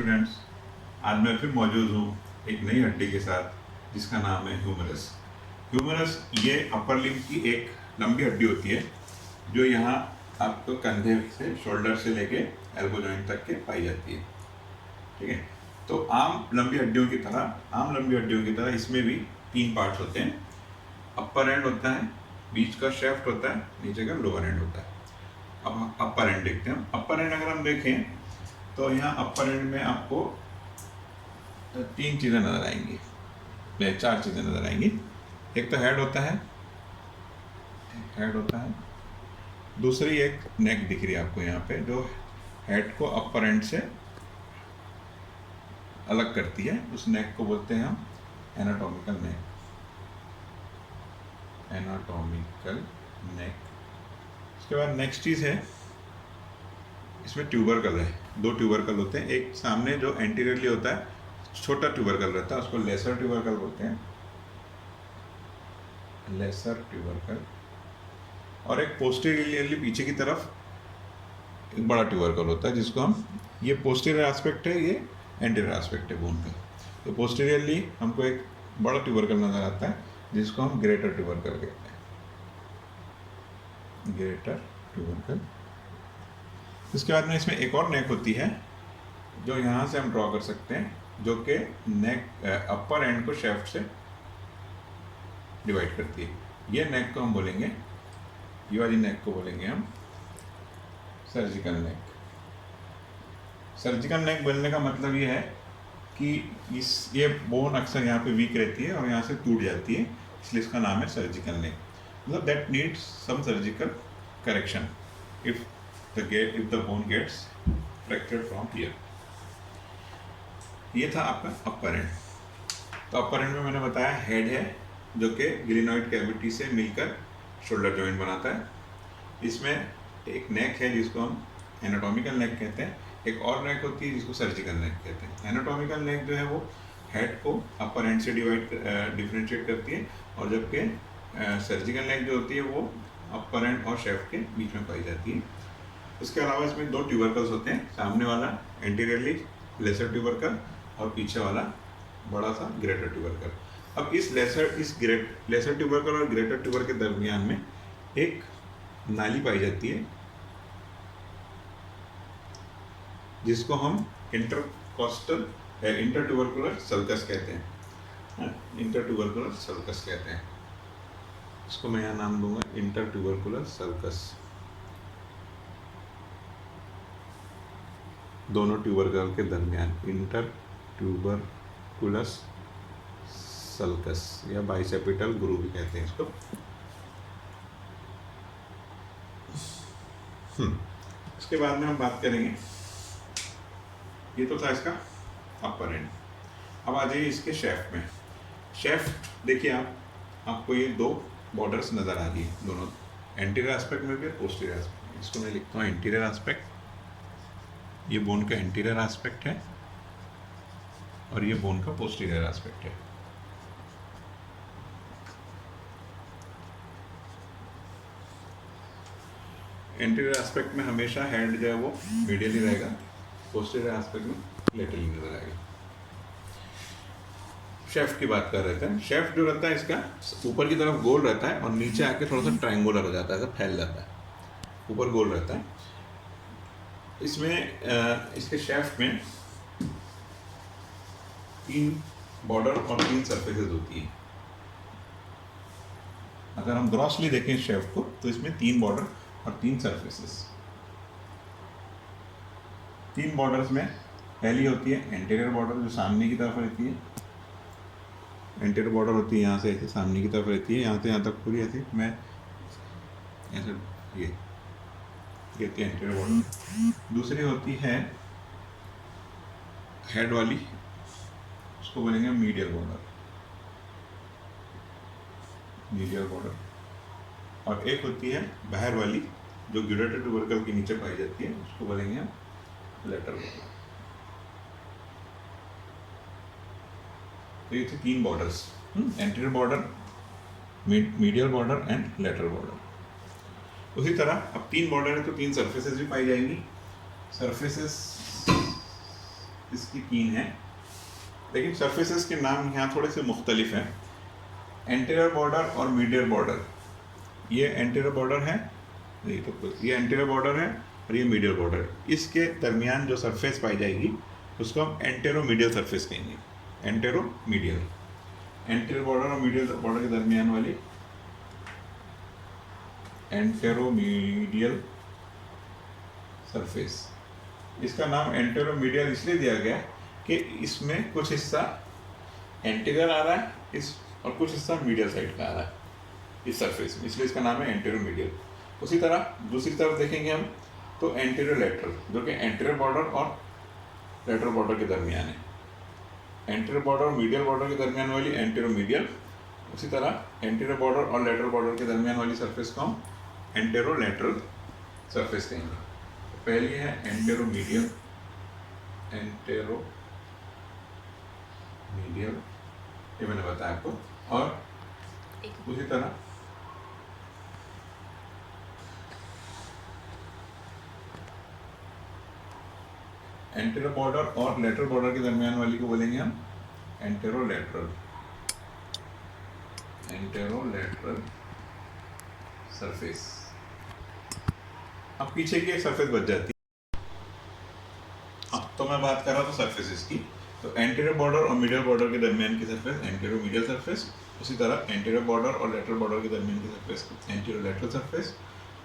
Students, आज मैं फिर मौजूद हूँ एक नई हड्डी के साथ जिसका नाम है ह्यूमरस। ह्यूमरस ये अपर लिम्ब की एक लंबी हड्डी होती है जो यहाँ आपको कंधे से, शोल्डर से लेके एल्बो जॉइंट तक के पाई जाती है। ठीक है, तो आम लंबी हड्डियों की तरह इसमें भी 3 पार्ट्स होते हैं। अपर एंड होता है, बीच का शेफ्ट होता है, नीचे का लोअर एंड होता है। अब हम अपर एंड देखते हैं। अपर एंड अगर हम देखें तो यहाँ अपर एंड में आपको 3 चीज़ें नज़र आएंगी, 4 चीज़ें नज़र आएंगी। एक तो हेड होता है, दूसरी एक नेक दिख रही है आपको यहाँ पे, जो हेड को अपर एंड से अलग करती है। उस नेक को बोलते हैं हम एनाटॉमिकल नेक। उसके बाद नेक्स्ट चीज़ है, इसमें ट्यूबरकल है। 2 ट्यूबरकल होते हैं। एक सामने जो एंटीरियरली होता है, छोटा ट्यूबरकल रहता है, उसको लेसर ट्यूबरकल बोलते हैं, और एक पोस्टीरियरली पीछे की तरफ एक बड़ा ट्यूबरकल होता है, जिसको हम, ये पोस्टीरियर एस्पेक्ट है, ये एंटीरियर एस्पेक्ट है बोन का। तो पोस्टीरियरली हमको एक बड़ा ट्यूबरकल नजर आता है जिसको हम ग्रेटर ट्यूबरकल कहते हैं। इसके बाद में इसमें एक और नेक होती है जो यहाँ से हम ड्रॉ कर सकते हैं, जो कि नेक अपर एंड को शेफ्ट से डिवाइड करती है। ये नेक को हम बोलेंगे, ये वाली नेक को बोलेंगे हम सर्जिकल नेक बोलने का मतलब ये है कि ये बोन अक्सर यहाँ पे वीक रहती है और यहाँ से टूट जाती है, इसलिए इसका नाम है सर्जिकल नेक। मतलब that needs some surgical correction if the bone gets fractured from here. ये था आपका अपर एंड। तो अपर एंड में मैंने बताया हेड है जो कि ग्लिनोइड कैविटी से मिलकर शोल्डर जॉइंट बनाता है। इसमें एक नेक है जिसको हम एनाटॉमिकल नेक कहते हैं। एक और नेक होती है जिसको सर्जिकल नेक कहते हैं। एनाटॉमिकल नेक जो है वो हेड को अपर एंड से डिफरेंशिएट करती है, और जबकि सर्जिकल नेक जो होती है वो अपर एंड और शेफ्ट के बीच में पाई जाती है। इसके अलावा इसमें 2 ट्यूबरकल्स होते हैं, सामने वाला एंटीरियरली लेसर ट्यूबरकल और पीछे वाला बड़ा सा ग्रेटर ट्यूबरकल। अब इस लेसर ट्यूबरकल और ग्रेटर ट्यूबर के दरमियान में एक नाली पाई जाती है जिसको हम इंटरट्यूबरकुलर सल्कस कहते हैं। इसको मैं यहाँ नाम दूंगा इंटरट्यूबरकुलर सल्कस। दोनों ट्यूबरकल के दरमियान इंटरट्यूबरकुलस सल्कस या बाइसेपिटल ग्रूव भी कहते हैं इसको। इसके बाद में हम बात करेंगे, ये तो था इसका अपर एंड। अब आ जाइए इसके शेफ्ट में। शेफ्ट देखिए आपको ये 2 बॉर्डर्स नज़र आ रही है, दोनों एंटीरियर एस्पेक्ट में भी और पोस्टीरियर एस्पेक्ट में। इसको मैं लिखता हूँ एंटीरियर एस्पेक्ट। ये बोन का एंटीरियर एस्पेक्ट है और ये बोन का पोस्टीरियर एस्पेक्ट है। एंटीरियर एस्पेक्ट में हमेशा हेड जो है वो मीडियली रहेगा, पोस्टीरियर एस्पेक्ट में लेटरली नजर आएगा। शेफ्ट की बात कर रहे थे। शेफ्ट जो रहता है इसका ऊपर की तरफ गोल रहता है और नीचे आके थोड़ा सा ट्रायंगुलर हो जाता है, ऐसा फैल जाता है। ऊपर गोल रहता है। इसमें इसके शेफ्ट में 3 बॉर्डर और 3 सरफेसेस होती है। अगर हम ग्रॉसली देखें शेफ्ट को तो इसमें 3 बॉर्डर और 3 सरफेसेस। 3 बॉर्डर्स में पहली होती है एंटीरियर बॉर्डर, जो सामने की तरफ रहती है। एंटीरियर बॉर्डर होती है यहाँ से ऐसे सामने की तरफ रहती है, यहाँ से यहाँ तक पूरी ऐसे, मैं ऐसे ये होती है एंटीरियर बॉर्डर। दूसरी होती है हेड वाली, उसको बोलेंगे मीडियल बॉर्डर। और एक होती है बाहर वाली जो ग्रेटर ट्यूबरकल के नीचे पाई जाती है, उसको बोलेंगे हम लेटरल बॉर्डर। तो ये थे 3 borders, anterior border, medial border and lateral border. उसी तरह अब 3 बॉर्डर है तो 3 सरफेसेस भी पाई जाएंगी। सरफेसेस इसकी 3 है, लेकिन सरफेसेस के नाम यहाँ थोड़े से मुख्तलिफ हैं। एंटीरियर बॉर्डर और मीडियल बॉर्डर, ये एंटीरियर बॉर्डर है, ये एंटीरियर बॉर्डर है और ये मीडियल बॉर्डर है। इसके दरमियान जो सरफेस पाई जाएगी उसको हम एंटेरो मीडियल सरफेस कहेंगे। एंटेरो मीडियल, एंटीरियर बॉर्डर और मीडियल बॉर्डर के दरमियान वाली एंटेरो मीडियल सरफेस। इसका नाम एंटेरो मीडियल इसलिए दिया गया कि इसमें कुछ हिस्सा एंटीरियर आ रहा है इस, और कुछ हिस्सा मीडियल साइड का आ रहा है इस सरफेस में, इसलिए इसका नाम है एंटेरो मीडियल। उसी तरह दूसरी तरफ देखेंगे हम तो एंटीरियर लेटरल, जो कि एंटीरियर बॉर्डर और लेटरल बॉर्डर के दरमियान है। एंटीरियर बॉर्डर और मीडियल बॉर्डर के दरमियान वाली एंटीरियर मीडियल, उसी तरह एंटीरियर बॉर्डर और लेटरल बॉर्डर के दरमियान वाली सरफेस को हम एंटेरो लेटरल सरफेस कहेंगे। तो पहली है एंटेरो मीडियल, एंटेरो मीडियल, ये मैंने बताया आपको। और उसी तरह एंटेरो बॉर्डर और लेटरल बॉर्डर के दरमियान वाली को बोलेंगे हम anterolateral, anterolateral surface. अब पीछे की एक सरफेस बच जाती है। हाँ, तो मैं बात कर रहा था सरफेसेस की। तो एंटीरियर बॉर्डर और मीडियल बॉर्डर के दरमियान की सरफेस एंटीरियर मीडियल सरफेस, उसी तरह एंटीरियर बॉर्डर और लेटरल बॉर्डर के दरमियान की सरफेस एंटीरियर लेटरल सरफेस,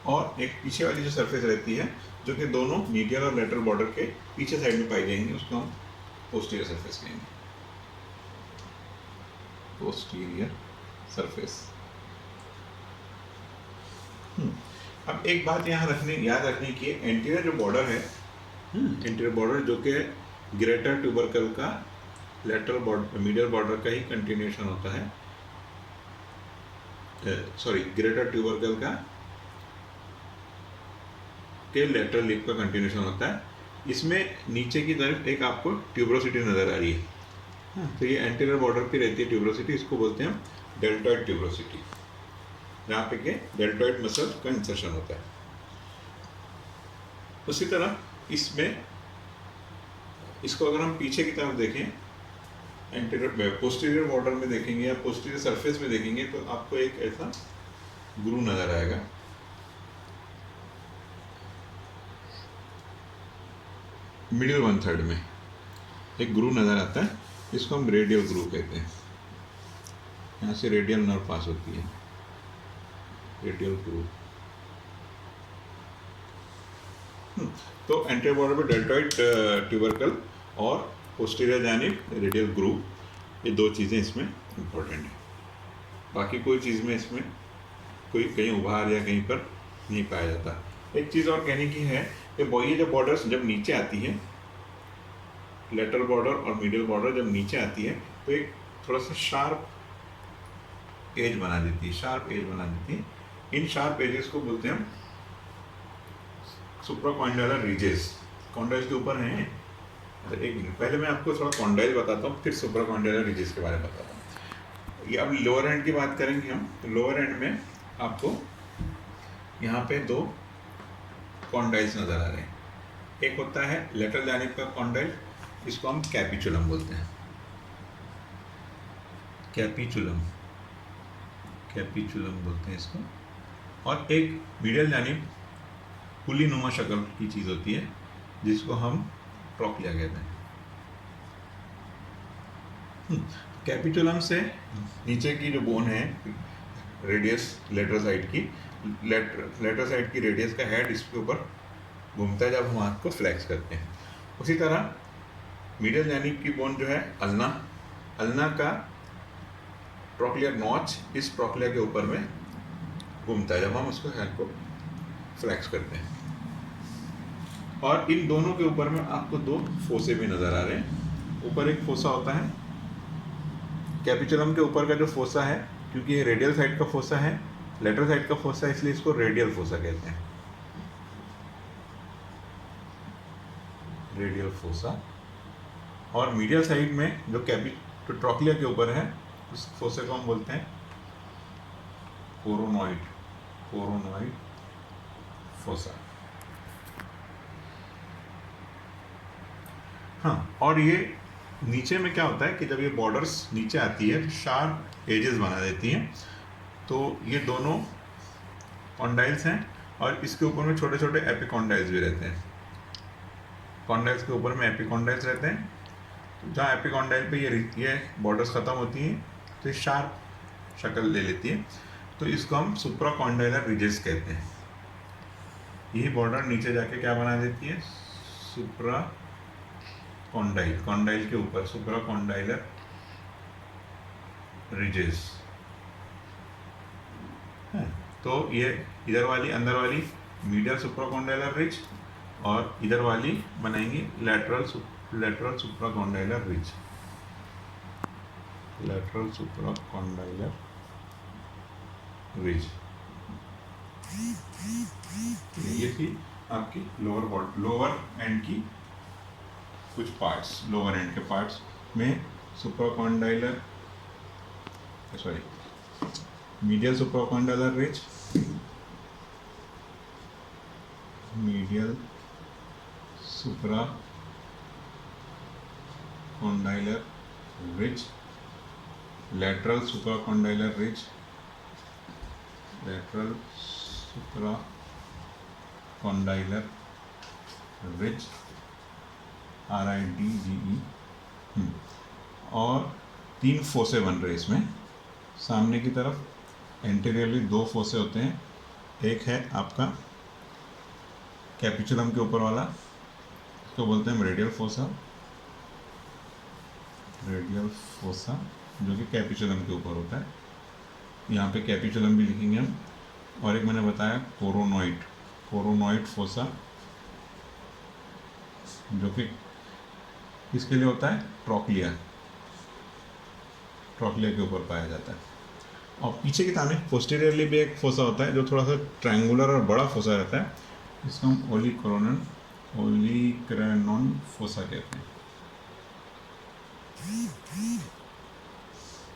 और एक पीछे वाली जो सरफेस रहती है जो कि दोनों मीडियल और लेटरल बॉर्डर के पीछे साइड में पाई जाएंगी, उसको हम पोस्टीरियर सरफेस कहेंगे। Posterior surface. अब एक बात यहाँ याद रखने की, एंटीरियर जो बॉर्डर है, एंटीरियर बॉर्डर जो कि ग्रेटर ट्यूबरकल का लेटरल बॉर्डर मीडियल बॉर्डर का ही कंटिन्यूएशन होता है, सॉरी ग्रेटर ट्यूबरकल का के लेटरल लिप का कंटिन्यूएशन होता है। इसमें नीचे की तरफ एक आपको ट्यूबरोसिटी नज़र आ रही है, तो ये एंटीरियर बॉर्डर पे रहती है ट्यूबरोसिटी, इसको बोलते हैं डेल्टॉइड ट्यूबरोसिटी, जहाँ पे के डेल्टॉइड मसल का इंसर्शन होता है। उसी तरह इसमें इसको अगर हम पीछे की तरफ देखें, एंटीरियर पोस्टीरियर बॉर्डर में देखेंगे या पोस्टीरियर सरफेस में देखेंगे, तो आपको एक ऐसा ग्रू नज़र आएगा। मिडिल 1/3 में एक ग्रू नज़र आता है, इसको हम रेडियल ग्रू कहते हैं। यहाँ से रेडियल नर्व पास होती है, रेडियल ग्रू। तो एंटीरियर बॉर्डर पे डेल्टॉइड ट्यूबरकल और पोस्टीरियर जानिब रेडियल ग्रू, ये दो चीज़ें इसमें इम्पोर्टेंट है। बाकी कोई चीज़ में इसमें कोई कहीं उभार या कहीं पर नहीं पाया जाता। एक चीज़ और कहने की है कि ये जब बॉर्डर्स जब नीचे आती है, लेटरल बॉर्डर और मीडियल बॉर्डर जब नीचे आती है, तो एक थोड़ा सा शार्प एज बना देती है, शार्प एज बना देती है। इन शार्प एजेस को बोलते हैं हम सुप्राकॉन्डाइलर रिजेस। कॉन्डाइल के ऊपर हैं, एक मिनट पहले मैं आपको थोड़ा कॉन्डाइल बताता हूँ, फिर सुप्राकॉन्डाइलर रिजेस के बारे में बताता हूँ। ये अब लोअर एंड की बात करेंगे हम, तो लोअर एंड में आपको यहाँ पे दो कॉन्डाइल्स नज़र आ रहे हैं। एक होता है लेटरल जानिब का कॉन्डाइल, इसको हम कैपिचुलम बोलते हैं, कैपिचुलम, कैपिचुलम बोलते हैं इसको। और एक मीडियल जानिब पुली नुमा शक्ल की चीज़ होती है जिसको हम ट्रॉक्लिया कहते हैं। कैपिचुलम से नीचे की जो बोन है रेडियस लेटरल साइड की, लेटरल साइड की रेडियस का हेड इसके ऊपर घूमता है जब हम हाथ को फ्लैक्स करते हैं। उसी तरह मीडियल जानिब की बोन जो है अल्ना, अल्ना का ट्रॉक्लियर नॉच इस ट्रॉक्लिया के ऊपर में घूमता है जब हम उसको हेड को फ्लैक्स करते हैं। और इन दोनों के ऊपर में आपको दो फोसे भी नज़र आ रहे हैं। ऊपर एक फोसा होता है, कैपिचुलम के ऊपर का जो फोसा है, क्योंकि ये रेडियल साइड का फोसा है, लेटरल साइड का फोसा है, इसलिए इसको रेडियल फोसा कहते हैं, रेडियल फोसा। और मीडियल साइड में जो ट्रॉक्लिया के ऊपर है उस फोसे को हम बोलते हैं कोरोनॉइड, कोरोनॉइड फोसा। हाँ, और ये नीचे में क्या होता है कि जब ये बॉर्डर्स नीचे आती है तो शार्प एजेस बना देती हैं। तो ये दोनों कॉन्डाइल्स हैं और इसके ऊपर में छोटे छोटे एपिकॉन्डाइल्स भी रहते हैं। कॉन्डाइल्स के ऊपर में एपिकॉन्डाइल्स रहते हैं। तो जहाँ एपिकॉन्डाइल पे ये बॉर्डर्स ख़त्म होती हैं तो ये शार्प शक्ल ले लेती है। तो इसको हम सुप्राकॉन्डाइलर रिजेस कहते हैं। यही बॉर्डर नीचे जाके क्या बना देती है, सुप्रा कॉन्डाइल, कॉन्डाइल के ऊपर सुप्राकॉन्डाइलर रिजेस है। तो ये इधर वाली अंदर वाली मीडियल सुप्राकॉन्डाइलर रिज और इधर वाली बनाएंगे lateral supracondylar ridge, lateral supracondylar ridge. ये थी आपकी लोअर एंड की कुछ पार्ट्स। लोअर एंड के पार्ट्स में supracondylar medial supracondylar ridge, medial supracondylar ridge, lateral supracondylar ridge, lateral supracondylar ridge RIDGE। और 3 फोसे बन रहे इसमें। सामने की तरफ एंटीरियरली 2 फोसे होते हैं। एक है आपका कैपिचुलम के ऊपर वाला, इसको बोलते हैं रेडियल फोसा, रेडियल फोसा जो कि कैपिचुलम के ऊपर होता है। यहाँ पे कैपिचुलम भी लिखेंगे हम। और एक मैंने बताया कोरोनॉइड फोसा जो कि किसके लिए होता है, ट्रॉक्लिया के ऊपर पाया जाता है। और पीछे की तरफ पोस्टीरियरली भी एक फोसा होता है जो थोड़ा सा ट्रायंगुलर और बड़ा फोसा रहता है, इसको हम ओलिक्रैनॉन फोसा कहते हैं।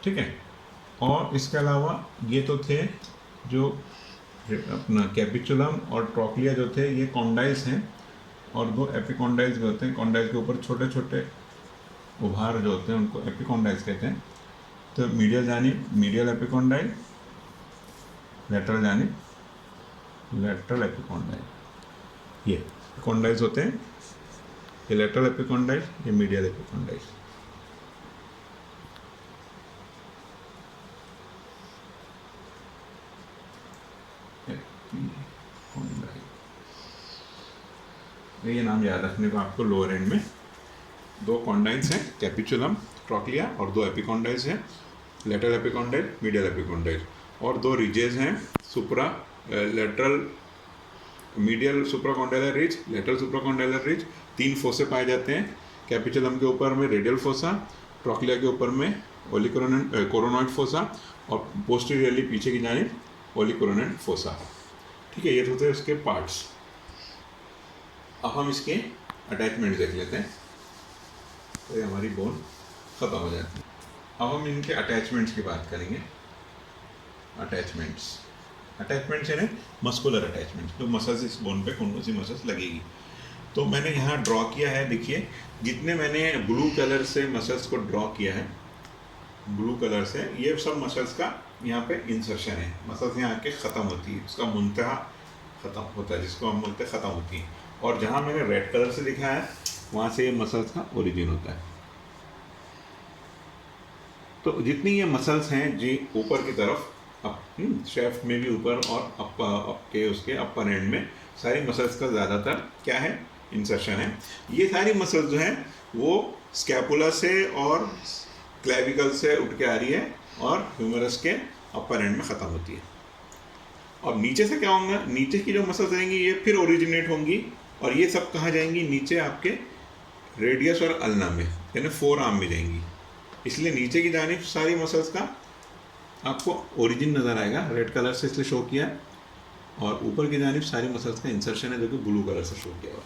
ठीक है। और इसके अलावा ये तो थे जो अपना कैपिचुलम और ट्रॉक्लिया जो थे ये कॉन्डाइल्स हैं। और 2 एपिकॉन्डाइल्स भी होते हैं। कॉन्डाइल के ऊपर छोटे छोटे उभार जो होते हैं उनको एपिकॉन्डाइल्स कहते हैं। तो मीडियल जानिब मीडियल एपिकॉन्डाइल, लेटरल जानिब लेटरल एपिकॉन्डाइल, ये कॉन्डाइल्स होते हैं। ये लेटरल एपिकॉन्डाइल, ये मीडियल एपिकॉन्डाइल। ये नाम याद रखने को आपको। लोअर एंड में 2 कॉन्डाइल्स हैं, कैपिचुलम, ट्रॉक्लिया, और 2 एपिकॉन्डाइल्स हैं, लेटरल एपिकॉन्डाइल, मीडियल एपिकॉन्डाइल। और 2 रिजेस हैं, lateral medial supracondylar ridge, lateral supracondylar ridge. 3 fossae पाए जाते हैं। कैपिचुलम के ऊपर में रेडियल फोसा, ट्रॉक्लिया के ऊपर में कोरोनॉइड फोसा, और पोस्टीरियरली पीछे की जानिब ओलिकोरोनॉइड फोसा। ठीक है, ये होते हैं उसके पार्ट्स। अब हम इसके अटैचमेंट देख लेते हैं, तो ये हमारी बोन ख़त्म हो जाती है। अब हम इनके अटैचमेंट्स की बात करेंगे। अटैचमेंट्स यानी मस्कुलर अटैचमेंट्स, जो मसल्स इस बोन पे कौन सी मसल्स लगेगी। तो मैंने यहाँ ड्रॉ किया है, देखिए जितने मैंने ब्लू कलर से मसल्स को ड्रॉ किया है, ब्लू कलर से, ये सब मसल्स का यहाँ पे इंसर्शन है। मसल्स यहाँ आके ख़त्म होती है, उसका मुंतहा ख़त्म होता है, जिसको हम बोलते हैं ख़त्म होती है। और जहाँ मैंने रेड कलर से लिखा है वहाँ से ये मसल्स का ओरिजिन होता है। तो जितनी ये मसल्स हैं जी ऊपर की तरफ, शेफ्ट में भी ऊपर और उसके अपर एंड में सारी मसल्स का ज़्यादातर क्या है, इंसर्शन है। ये सारी मसल्स जो हैं वो स्कैपुला से और क्लेविकल से उठ के आ रही है और ह्यूमरस के अपर एंड में ख़त्म होती है। और नीचे से क्या होगा, नीचे की जो मसल्स रहेंगी ये फिर ओरिजिनेट होंगी और ये सब कहाँ जाएंगी, नीचे आपके रेडियस और अल्ना में, यानी 4 आर्म में जाएंगी। इसलिए नीचे की जानिब सारी मसल्स का आपको ओरिजिन नज़र आएगा, रेड कलर से इसलिए शो किया। और ऊपर की जानिब सारी मसल्स का इंसर्शन है जो कि ब्लू कलर से शो किया हुआ।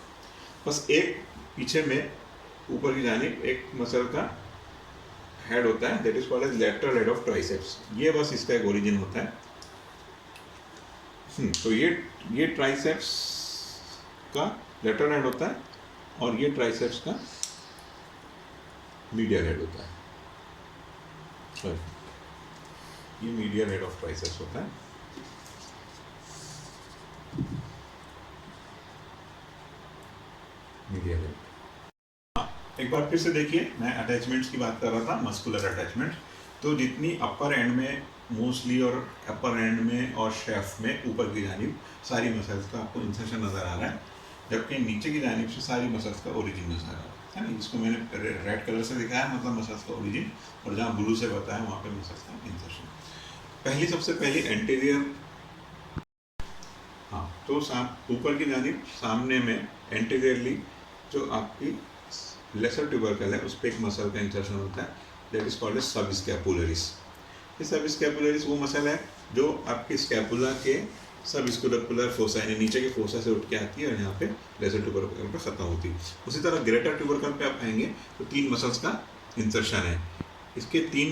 बस एक पीछे में ऊपर की जानिब एक मसल का हेड होता है, that is called as lateral head of triceps. ये बस इसका एक ओरिजिन होता है। तो ये ट्राइसेप्स का लेटरल हेड होता है और ये ट्राइसेप्स का मीडियल हेड होता है, सॉरी ये मीडियल हेड ऑफ ट्राइसेप्स होता है। Medial head. एक बार फिर से देखिए, मैं अटैचमेंट्स की बात कर रहा था, मस्कुलर अटैचमेंट। तो जितनी अपर एंड में मोस्टली और अपर एंड में और शेफ्ट में ऊपर की जानिब सारी मसल्स का आपको इंसर्शन नज़र आ रहा है, जबकि नीचे की जानिब से सारी मसल्स का ओरिजिन नज़र आ रहा है ना। जिसको मैंने रेड कलर से दिखाया मतलब मसल्स का ओरिजिन, और जहाँ ब्लू से बताया वहाँ पे मसल्स का इंसर्शन। पहली सबसे पहली एंटीरियर, हाँ तो ऊपर की जानिब सामने में एंटीरियरली जो आपकी लेसर ट्यूबरकल है उस पर एक मसल का इंसर्शन होता है, दैट इज कॉल्ड एज सब स्कैपुलरिस। ये सब स्कैपुलरिस वो मसल है जो आपके स्कैपुला के सब स्कैपुलर फोसा यानी नीचे के फोसा से उठ के आती है और यहाँ पे लेसर ट्यूबरकल पे ख़त्म होती है। उसी तरह ग्रेटर ट्यूबरकल पे आप आएंगे तो 3 मसल्स का इंसर्शन है। इसके 3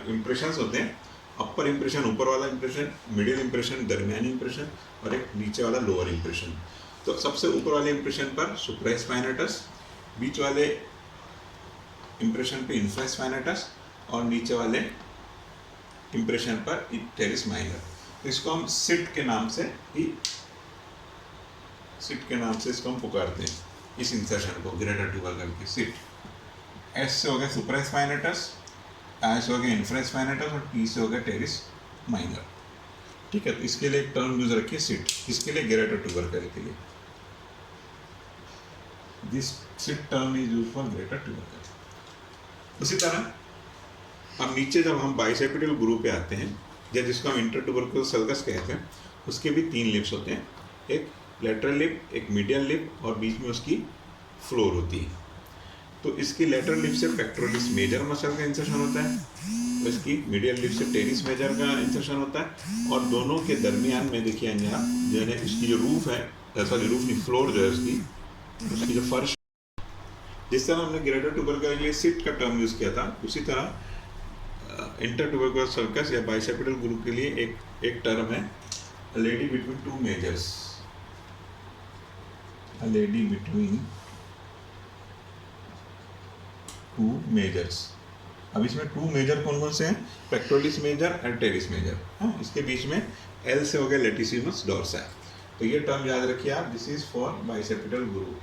इम्प्रेशंस होते हैं, अपर इम्प्रेशन ऊपर वाला इम्प्रेशन, मिडिल इम्प्रेशन दरमियानी इम्प्रेशन, और एक नीचे वाला लोअर इम्प्रेशन। तो सबसे ऊपर वाले इम्प्रेशन पर सुप्रास्पाइनेटस, बीच वाले इम्प्रेशन पे इंफ्रास्पाइनेटस, और नीचे वाले इम्प्रेशन पर टेरिस माइनर। तो इसको हम सिट के नाम से इसको हम पुकारते हैं, इस इंसर्शन को ग्रेटर ट्यूबरकल की सिट। एस से हो गया सुप्रास्पाइनेटस, आई से हो गया इंफ्रास्पाइनेटस, और टी से हो गया टेरिस माइनर। ठीक है, तो इसके लिए एक टर्म यूज रखिए सिट, इसके लिए ग्रेटर ट्यूबरकल के लिए this sit term is used for greater tubercle. उसी तरह अब नीचे जब हम बाइसेपिटल ग्रुप पे आते हैं, या जिसको हम इंटर ट्यूबरकल सल्कस कहते हैं, उसके भी 3 लिप्स होते हैं, एक लेटरल लिप, एक मीडियल लिप, और बीच में उसकी फ्लोर होती है। तो इसकी लेटरल लिप से पेक्टोरलिस मेजर मसल का इंसर्शन होता है, तो इसकी मीडियल लिप से टेरिस मेजर का इंसर्शन होता है, और दोनों के दरमियान में देखिए यहाँ जो है इसकी जो रूफ है, सॉरी रूफ नहीं, फ्लोर जो है उसकी जो फर्श, जिस तरह हमने ग्रेटर ट्यूबरकल के लिए सिट का टर्म यूज़ किया था, उसी तरह इंटर ट्यूबरकुलर सर्कस या बाइसेपिटल ग्रुप के लिए एक टर्म है, a lady between 2 measures, a lady between 2 measures. अब इसमें 2 मेजर कौन कौन से हैं? पेक्टोरलिस मेजर और टेरिस मेजर। हाँ, इसके बीच में एल से हो गया लेटिसिमस डोर्सा। तो ये टर्म याद रखिए आप, this is for bicipital group,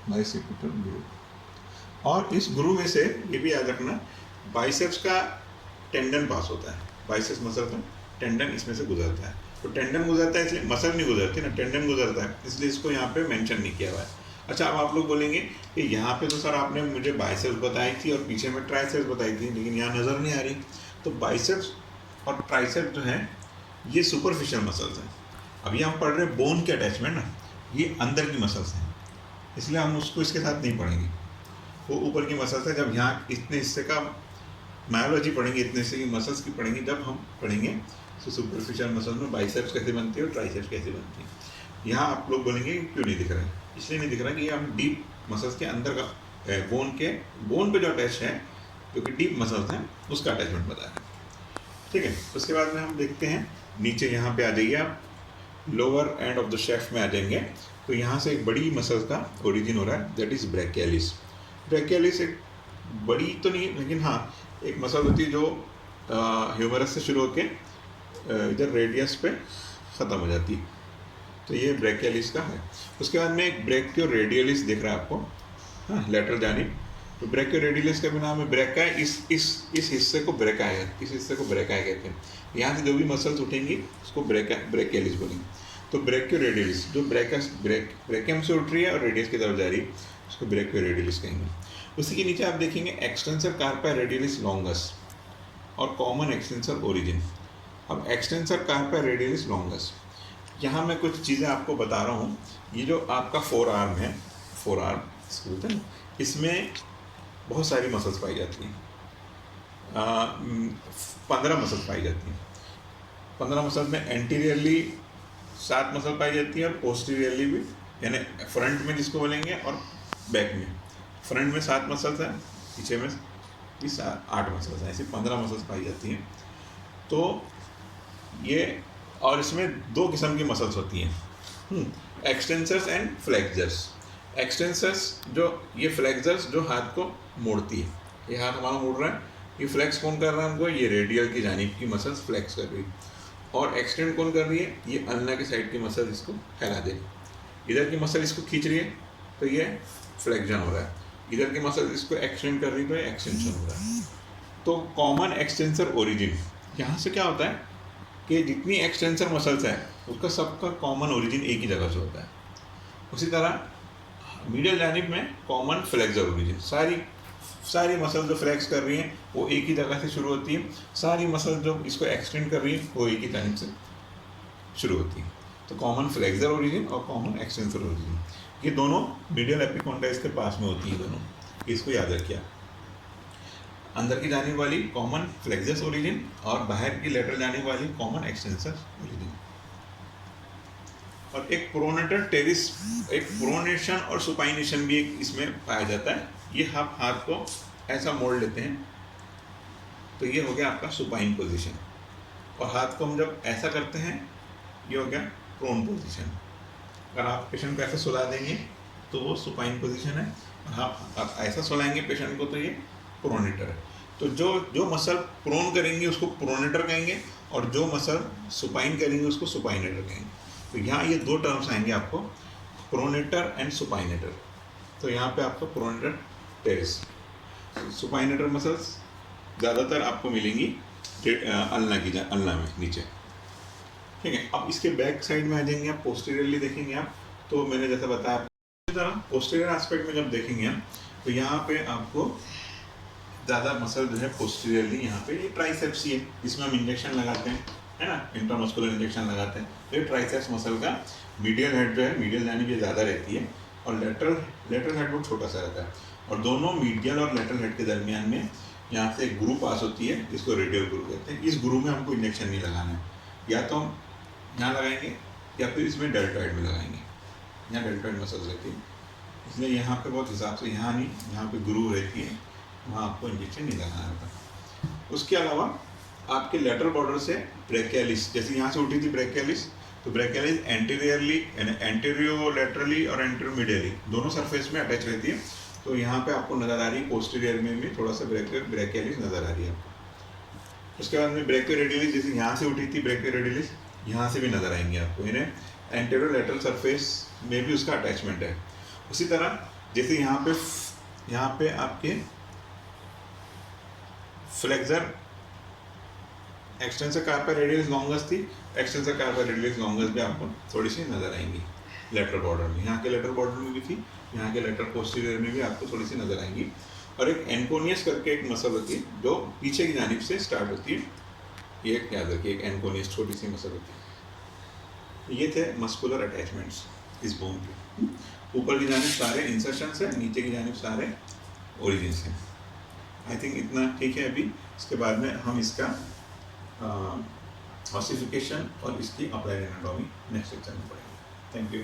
bicipital group. और इस ग्रुप में से ये भी याद रखना, बाइसेप्स का टेंडन पास होता है, बाइसेप्स मसल का टेंडन इसमें से गुजरता है। तो टेंडन गुजरता है इसलिए मसल नहीं गुजरती ना, टेंडन गुजरता है, इसलिए इसको यहाँ पे मेंशन नहीं किया हुआ है। अच्छा, अब आप लोग बोलेंगे कि यहाँ पे तो सर आपने मुझे बाइसेप्स बताई थी और पीछे में ट्राइसेप्स बताई थी, लेकिन यहाँ नज़र नहीं आ रही। तो बाइसेप्स और ट्राइसेप्स जो हैं ये सुपरफिशियल मसल्स हैं। अभी हम पढ़ रहे हैं बोन के अटैचमेंट ना, ये अंदर की मसल्स हैं, इसलिए हम उसको इसके साथ नहीं पढ़ेंगे। वो ऊपर की मसल्स है, जब यहाँ इतने हिस्से का मायोलॉजी पढ़ेंगे, इतने हिस्से की मसल्स की पढ़ेंगे, जब हम पढ़ेंगे तो सुपरफिशियल मसल्स में बाइसेप्स कैसे बनती है और ट्राइसेप्स कैसे बनती है। यहाँ आप लोग बोलेंगे क्यों नहीं दिख रहा है, इसलिए नहीं दिख रहा कि हम डीप मसल्स के अंदर का बोन पे जो अटैच है, जो कि डीप मसल्स हैं, उसका अटैचमेंट बता रहे हैं। ठीक है, उसके बाद में हम देखते हैं नीचे, यहाँ पे आ जाइए आप, lower end of the shaft में आ जाएंगे। तो यहाँ से एक बड़ी मसल का ओरिजिन हो रहा है, दैट इज ब्रैकियलिस। ब्रैकियलिस एक बड़ी तो नहीं, लेकिन हाँ एक मसल होती है जो ह्यूमरस से शुरू होकर इधर रेडियस पे ख़त्म हो जाती है। तो ये ब्रैकियलिस का है। उसके बाद में एक ब्रैकियो रेडियलिस दिख रहा है आपको, हाँ लेटरल जानिब। तो ब्रैकियो रेडियलिस का भी नाम है ब्रैका, इस हिस्से को ब्रैका है, इस हिस्से को ब्रैका कहते हैं। यहाँ से जो भी मसल्स उठेंगी उसको ब्रैकियलिस बोलेंगे। तो ब्रैकियो रेडियलिस जो ब्रैकियम से उठ रही है और रेडियस की तरफ जा रही है, उसको ब्रैकियो रेडियलिस कहेंगे। उसी के नीचे आप देखेंगे एक्सटेंसर कार्पा रेडियलिस लॉन्गस और कॉमन एक्सटेंसर ओरिजिन। अब एक्सटेंसर कार्पा रेडियलिस लॉन्गस, यहाँ मैं कुछ चीज़ें आपको बता रहा हूँ। ये जो आपका फोर आर्म है, फोर आर्म बोलते हैं, इसमें बहुत सारी मसल्स पाई जाती हैं। 15 मसल्स पाई जाती हैं। 15 मसल्स में एंटीरियरली 7 मसल पाई जाती है और पोस्टीरियरली भी, यानी फ्रंट में जिसको बोलेंगे और बैक में। फ्रंट में 7 मसल्स हैं, पीछे में 8 मसल्स हैं, ऐसी 15 मसल्स पाई जाती हैं। तो ये, और इसमें 2 किस्म की मसल्स होती हैं, एक्सटेंसर्स एंड फ्लेक्सर्स। एक्सटेंसर्स जो ये फ्लेक्सर्स जो हाथ को मोड़ती है, ये हाथ हमारा मोड़ रहा है, ये फ्लेक्स कौन कर रहा है हमको, ये रेडियल की जानिब की मसल्स फ्लेक्स कर रही है, और एक्सटेंड कौन कर रही है, ये अल्ना के साइड की मसल इसको फैला दे रही है। इधर की मसल इसको खींच रही है तो ये फ्लेक्शन हो रहा है, इधर की मसल इसको एक्सटेंड कर रही है तो ये एक्सटेंशन हो रहा है। तो कॉमन एक्सटेंसर ओरिजिन, यहाँ से क्या होता है कि जितनी एक्सटेंसर मसल्स है उसका सबका कॉमन ओरिजिन एक ही जगह से होता है। उसी तरह मीडियल जानिब में कॉमन फ्लेक्सर ओरिजिन, सारी मसल जो फ्लेक्स कर रही हैं वो एक ही जगह से शुरू होती है, सारी मसल जो इसको एक्सटेंड कर रही है वो एक ही जानिब से शुरू होती है। तो कॉमन फ्लेक्सर ओरिजिन और कॉमन एक्सटेंसर ओरिजिन, ये दोनों मीडियल एपिकोंडाइल्स के पास में होती है दोनों, इसको याद रखिए। अंदर की जाने वाली कॉमन फ्लेक्सस ओरिजिन और बाहर की लेटरल जाने वाली कॉमन एक्सटेंसर ओरिजिन। और एक प्रोनेटर टेरिस, एक प्रोनेशन और सुपाइनेशन भी एक इसमें पाया जाता है। ये आप हाथ को ऐसा मोड़ लेते हैं तो ये हो गया आपका सुपाइन पोजीशन, और हाथ को हम जब ऐसा करते हैं ये हो गया प्रोन पोजीशन। अगर आप पेशेंट को ऐसा सुला देंगे तो वो सुपाइन पोजीशन है, और आप ऐसा सुलाएंगे पेशेंट को तो ये प्रोनेटर है। तो जो मसल प्रोन करेंगे उसको प्रोनेटर कहेंगे, और जो मसल सुपाइन करेंगे उसको सुपाइनेटर कहेंगे। तो यहाँ ये दो टर्म्स आएंगे आपको, प्रोनेटर एंड सुपाइनेटर। तो यहाँ पे आपको प्रोनेटर टेरिस, सुपाइनेटर मसल्स ज़्यादातर आपको मिलेंगी अल्ना में नीचे, ठीक है। अब इसके बैक साइड में आ जाएंगे आप, पोस्टीरियरली देखेंगे आप, तो मैंने जैसा बताया इसी तरह पोस्टीरियर एस्पेक्ट में जब देखेंगे आप तो यहाँ पे आपको ज़्यादा मसल जो है पोस्टीरियरली, यहाँ पे ये ट्राइसेप्स ही है, इसमें हम इंजेक्शन लगाते हैं, है ना, इंट्रामस्कुलर इंजेक्शन लगाते हैं। तो ये ट्राइसेप्स मसल का मीडियल हेड जो है, मीडियल जानिब ये ज़्यादा रहती है, और लेटरल हेड बहुत छोटा सा रहता है, और दोनों मीडियल और लेटरल हेड के दरमियान में यहाँ से एक ग्रू पास होती है जिसको रेडियल ग्रू कहते हैं। इस ग्रू में हमको इंजेक्शन नहीं लगाना है, या तो हम यहाँ लगाएंगे या फिर इसमें डेल्टॉइड में लगाएंगे, यहाँ डेल्टॉइड मसल्स रहती है, इसलिए यहाँ पे बहुत हिसाब से यहाँ नहीं, यहाँ पे ग्रू रहती है, वहाँ आपको इंजेक्शन नहीं लगाना होता। उसके अलावा आपके लेटरल बॉर्डर से ब्रेकियलिस, जैसे यहाँ से उठी थी ब्रेकियलिस, तो ब्रेकियलिस एंटीरियरली, एंटीरियो लेटरली और एंटीरियो मीडियली दोनों सरफेस में अटैच रहती है। तो यहाँ पे आपको नज़र आ रही है, पोस्टीरियर में भी थोड़ा सा ब्रेकियलिस नज़र आ रही है आपको। उसके बाद में ब्रेकियोरेडियलिस, जैसे यहाँ से उठी थी ब्रेकियोरेडियलिस, यहाँ से भी नज़र आएंगे आपको, इन्हें एंटीरियो लेटरल सरफेस में भी उसका अटैचमेंट है। उसी तरह जैसे यहाँ पे आपके फ्लेक्सर एक्सटेंसर कार्पा रेडियलिस लॉन्गस थी, एक्सटेंसर कार्पा रेडियलिस लॉन्गस भी आपको थोड़ी सी नज़र आएंगी लेटरल बॉर्डर में, यहाँ के लेटरल बॉर्डर में भी थी, यहाँ के लेटरल पोस्टीरियर में भी आपको थोड़ी सी नज़र आएंगी। और एक एनकोनियस करके एक मसल होती है जो पीछे की जानिब से स्टार्ट होती है, ये याद रखिए, एक एनकोनियस छोटी सी मसल होती है। ये थे मस्कुलर अटैचमेंट्स इस बोन के, ऊपर की जानिब सारे इंसर्शंस हैं, नीचे की जानिब सारे ओरिजिन्स हैं। आई थिंक इतना ठीक है अभी। इसके बाद में हम इसका ऑसिफिकेशन और इसकी अप्लाइड एनाटॉमी नेक्स्ट लेक्चर में पढ़ेंगे। Thank you.